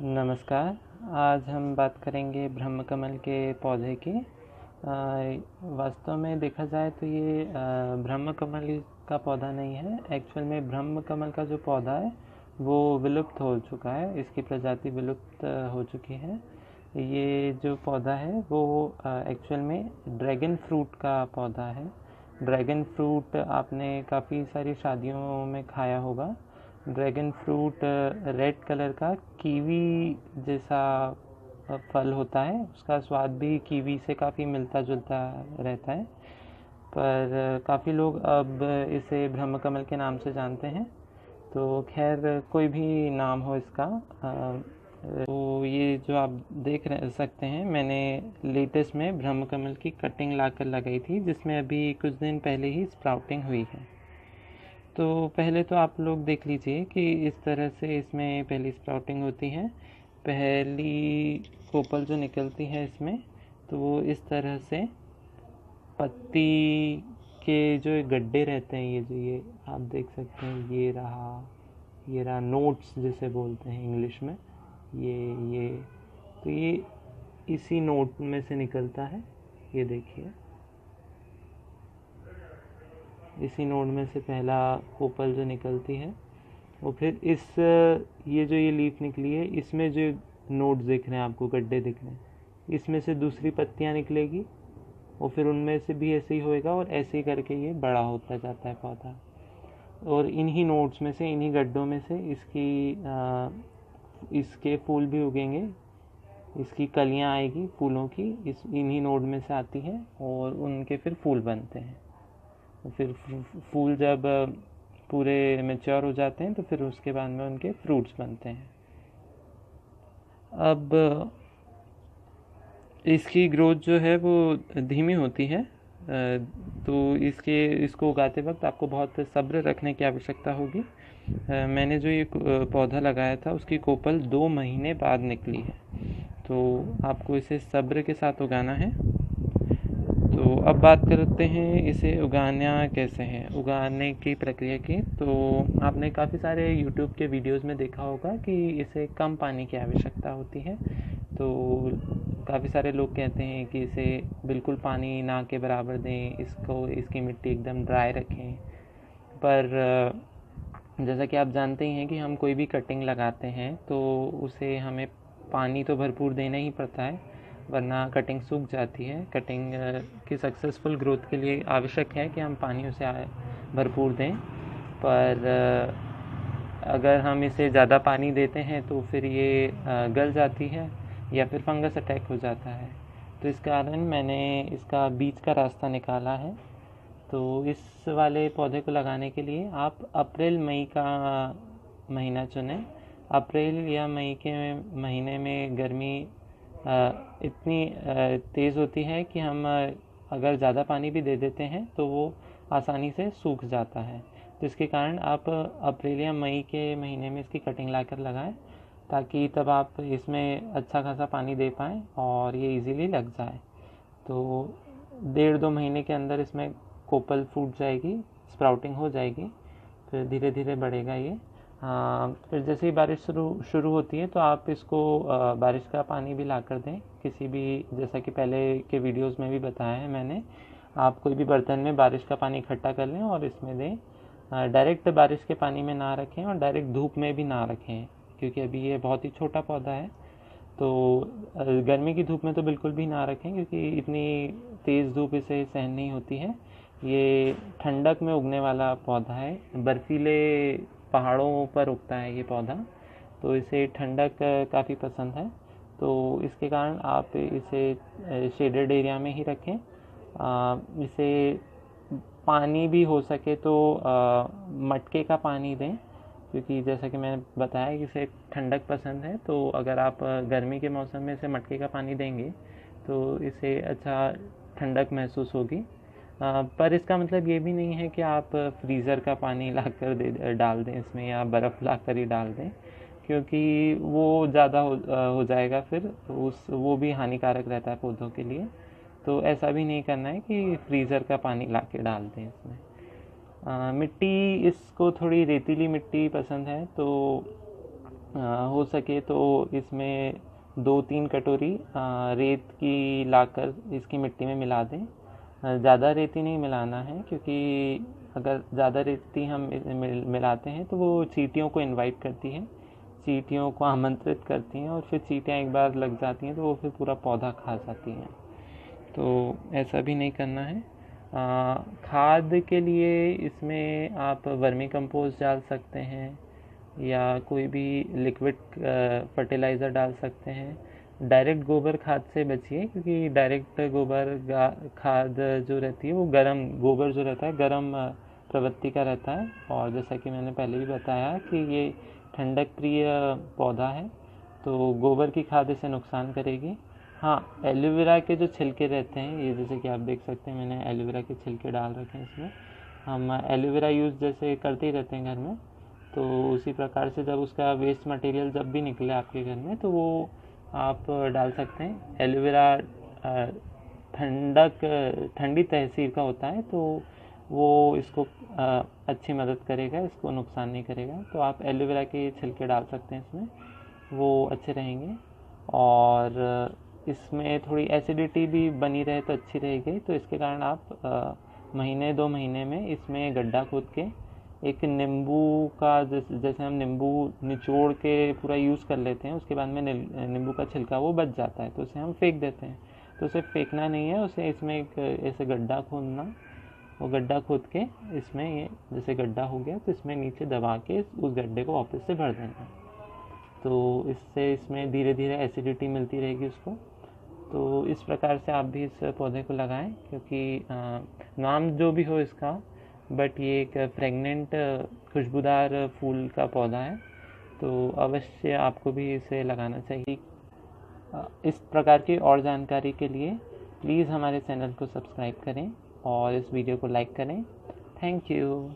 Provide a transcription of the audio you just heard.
नमस्कार। आज हम बात करेंगे ब्रह्मकमल के पौधे की। वास्तव में देखा जाए तो ये ब्रह्मकमल का पौधा नहीं है। एक्चुअल में ब्रह्मकमल का जो पौधा है वो विलुप्त हो चुका है, इसकी प्रजाति विलुप्त हो चुकी है। ये जो पौधा है वो एक्चुअल में ड्रैगन फ्रूट का पौधा है। ड्रैगन फ्रूट आपने काफ़ी सारी शादियों में खाया होगा। ड्रैगन फ्रूट रेड कलर का कीवी जैसा फल होता है, उसका स्वाद भी कीवी से काफ़ी मिलता जुलता रहता है, पर काफ़ी लोग अब इसे ब्रह्मकमल के नाम से जानते हैं। तो खैर कोई भी नाम हो इसका, तो ये जो आप देख सकते हैं, मैंने लेटेस्ट में ब्रह्मकमल की कटिंग लाकर लगाई थी, जिसमें अभी कुछ दिन पहले ही स्प्राउटिंग हुई है। तो पहले तो आप लोग देख लीजिए कि इस तरह से इसमें पहली स्प्राउटिंग होती है। पहली कोपल जो निकलती है इसमें, तो वो इस तरह से पत्ती के जो गड्ढे रहते हैं, ये आप देख सकते हैं, ये रहा नोट्स जिसे बोलते हैं इंग्लिश में, ये तो ये इसी नोट में से निकलता है। ये देखिए, इसी नोड में से पहला कोपल जो निकलती है, वो फिर ये लीफ निकली है, इसमें जो नोड्स दिख रहे हैं आपको, गड्ढे दिख रहे हैं, इसमें से दूसरी पत्तियां निकलेगी और फिर उनमें से भी ऐसे ही होएगा और ऐसे ही करके ये बड़ा होता जाता है पौधा। और इन्हीं नोड्स में से, इन्हीं गड्ढों में से इसके फूल भी उगेंगे, इसकी कलियां आएगी फूलों की, इन्हीं नोड में से आती हैं और उनके फिर फूल बनते हैं। फिर फूल जब पूरे मैच्योर हो जाते हैं तो फिर उसके बाद में उनके फ्रूट्स बनते हैं। अब इसकी ग्रोथ जो है वो धीमी होती है, तो इसको उगाते वक्त आपको बहुत सब्र रखने की आवश्यकता होगी। मैंने जो ये पौधा लगाया था उसकी कोपल 2 महीने बाद निकली है, तो आपको इसे सब्र के साथ उगाना है। तो अब बात करते हैं इसे उगाना कैसे है, उगाने की प्रक्रिया की। तो आपने काफ़ी सारे YouTube के वीडियोस में देखा होगा कि इसे कम पानी की आवश्यकता होती है। तो काफ़ी सारे लोग कहते हैं कि इसे बिल्कुल पानी ना के बराबर दें, इसकी मिट्टी एकदम ड्राई रखें। पर जैसा कि आप जानते ही हैं कि हम कोई भी कटिंग लगाते हैं तो उसे हमें पानी तो भरपूर देना ही पड़ता है, वरना कटिंग सूख जाती है। कटिंग की सक्सेसफुल ग्रोथ के लिए आवश्यक है कि हम पानी उसे भरपूर दें, पर अगर हम इसे ज़्यादा पानी देते हैं तो फिर ये गल जाती है या फिर फंगस अटैक हो जाता है। तो इस कारण मैंने इसका बीच का रास्ता निकाला है। तो इस वाले पौधे को लगाने के लिए आप अप्रैल मई का महीना चुनें। अप्रैल या मई के महीने में गर्मी इतनी तेज़ होती है कि हम अगर ज़्यादा पानी भी दे देते हैं तो वो आसानी से सूख जाता है। तो इसके कारण आप अप्रैल या मई के महीने में इसकी कटिंग लाकर लगाएं, ताकि तब आप इसमें अच्छा खासा पानी दे पाएँ और ये इजीली लग जाए। तो 1.5-2 महीने के अंदर इसमें कोपल फूट जाएगी, स्प्राउटिंग हो जाएगी, फिर धीरे धीरे बढ़ेगा ये। फिर जैसे ही बारिश शुरू होती है तो आप इसको बारिश का पानी भी ला कर दें किसी भी, जैसा कि पहले के वीडियोस में भी बताया है मैंने। आप कोई भी बर्तन में बारिश का पानी इकट्ठा कर लें और इसमें दें। डायरेक्ट बारिश के पानी में ना रखें और डायरेक्ट धूप में भी ना रखें, क्योंकि अभी ये बहुत ही छोटा पौधा है। तो गर्मी की धूप में तो बिल्कुल भी ना रखें, क्योंकि इतनी तेज़ धूप इसे सहन नहीं होती है। ये ठंडक में उगने वाला पौधा है, बर्फीले पहाड़ों पर उगता है ये पौधा, तो इसे ठंडक काफ़ी पसंद है। तो इसके कारण आप इसे शेडेड एरिया में ही रखें। इसे पानी भी हो सके तो मटके का पानी दें, क्योंकि जैसा कि मैंने बताया कि इसे ठंडक पसंद है। तो अगर आप गर्मी के मौसम में इसे मटके का पानी देंगे तो इसे अच्छा ठंडक महसूस होगी। पर इसका मतलब ये भी नहीं है कि आप फ्रीज़र का पानी लाकर डाल दें इसमें, या बर्फ़ लाकर ही डाल दें, क्योंकि वो ज़्यादा हो जाएगा, फिर वो भी हानिकारक रहता है पौधों के लिए। तो ऐसा भी नहीं करना है कि फ्रीज़र का पानी लाके डाल दें इसमें। मिट्टी, इसको थोड़ी रेतीली मिट्टी पसंद है, तो हो सके तो इसमें 2-3 कटोरी रेत की लाकर इसकी मिट्टी में मिला दें। ज़्यादा रेती नहीं मिलाना है, क्योंकि अगर ज़्यादा रेती हम मिलाते हैं तो वो चींटियों को इनवाइट करती है, चींटियों को आमंत्रित करती हैं, और फिर चींटियाँ एक बार लग जाती हैं तो वो फिर पूरा पौधा खा जाती हैं। तो ऐसा भी नहीं करना है। खाद के लिए इसमें आप वर्मी कंपोस्ट डाल सकते हैं या कोई भी लिक्विड फर्टिलाइज़र डाल सकते हैं। डायरेक्ट गोबर खाद से बचिए, क्योंकि डायरेक्ट गोबर खाद जो रहती है वो गर्म, गोबर जो रहता है गर्म प्रवृत्ति का रहता है, और जैसा कि मैंने पहले भी बताया कि ये ठंडक प्रिय पौधा है, तो गोबर की खाद इसे नुकसान करेगी। हाँ, एलोवेरा के जो छिलके रहते हैं, ये जैसे कि आप देख सकते हैं मैंने एलोवेरा के छिलके डाल रखे हैं इसमें। हम एलोवेरा यूज़ जैसे करते ही रहते हैं घर में, तो उसी प्रकार से जब उसका वेस्ट मटेरियल जब भी निकले आपके घर में तो वो आप डाल सकते हैं। एलोवेरा ठंडी तहसीर का होता है, तो वो इसको अच्छी मदद करेगा, इसको नुकसान नहीं करेगा। तो आप एलोवेरा के छिलके डाल सकते हैं इसमें, वो अच्छे रहेंगे। और इसमें थोड़ी एसिडिटी भी बनी रहे तो अच्छी रहेगी, तो इसके कारण आप महीने 2 महीने में इसमें गड्ढा खोद के एक नींबू का, जैसे हम नींबू निचोड़ के पूरा यूज़ कर लेते हैं, उसके बाद में नींबू का छिलका वो बच जाता है तो उसे हम फेंक देते हैं। तो उसे फेंकना नहीं है, उसे इसमें एक ऐसे गड्ढा खोदना, वो गड्ढा खोद के इसमें ये जैसे गड्ढा हो गया तो इसमें नीचे दबा के उस गड्ढे को वापस से भर देना। तो इससे इसमें धीरे धीरे एसिडिटी मिलती रहेगी उसको। तो इस प्रकार से आप भी इस पौधे को लगाएं, क्योंकि नाम जो भी हो इसका, बट ये एक प्रेग्नेंट खुशबूदार फूल का पौधा है, तो अवश्य आपको भी इसे लगाना चाहिए। इस प्रकार की और जानकारी के लिए प्लीज़ हमारे चैनल को सब्सक्राइब करें और इस वीडियो को लाइक करें। Thank you.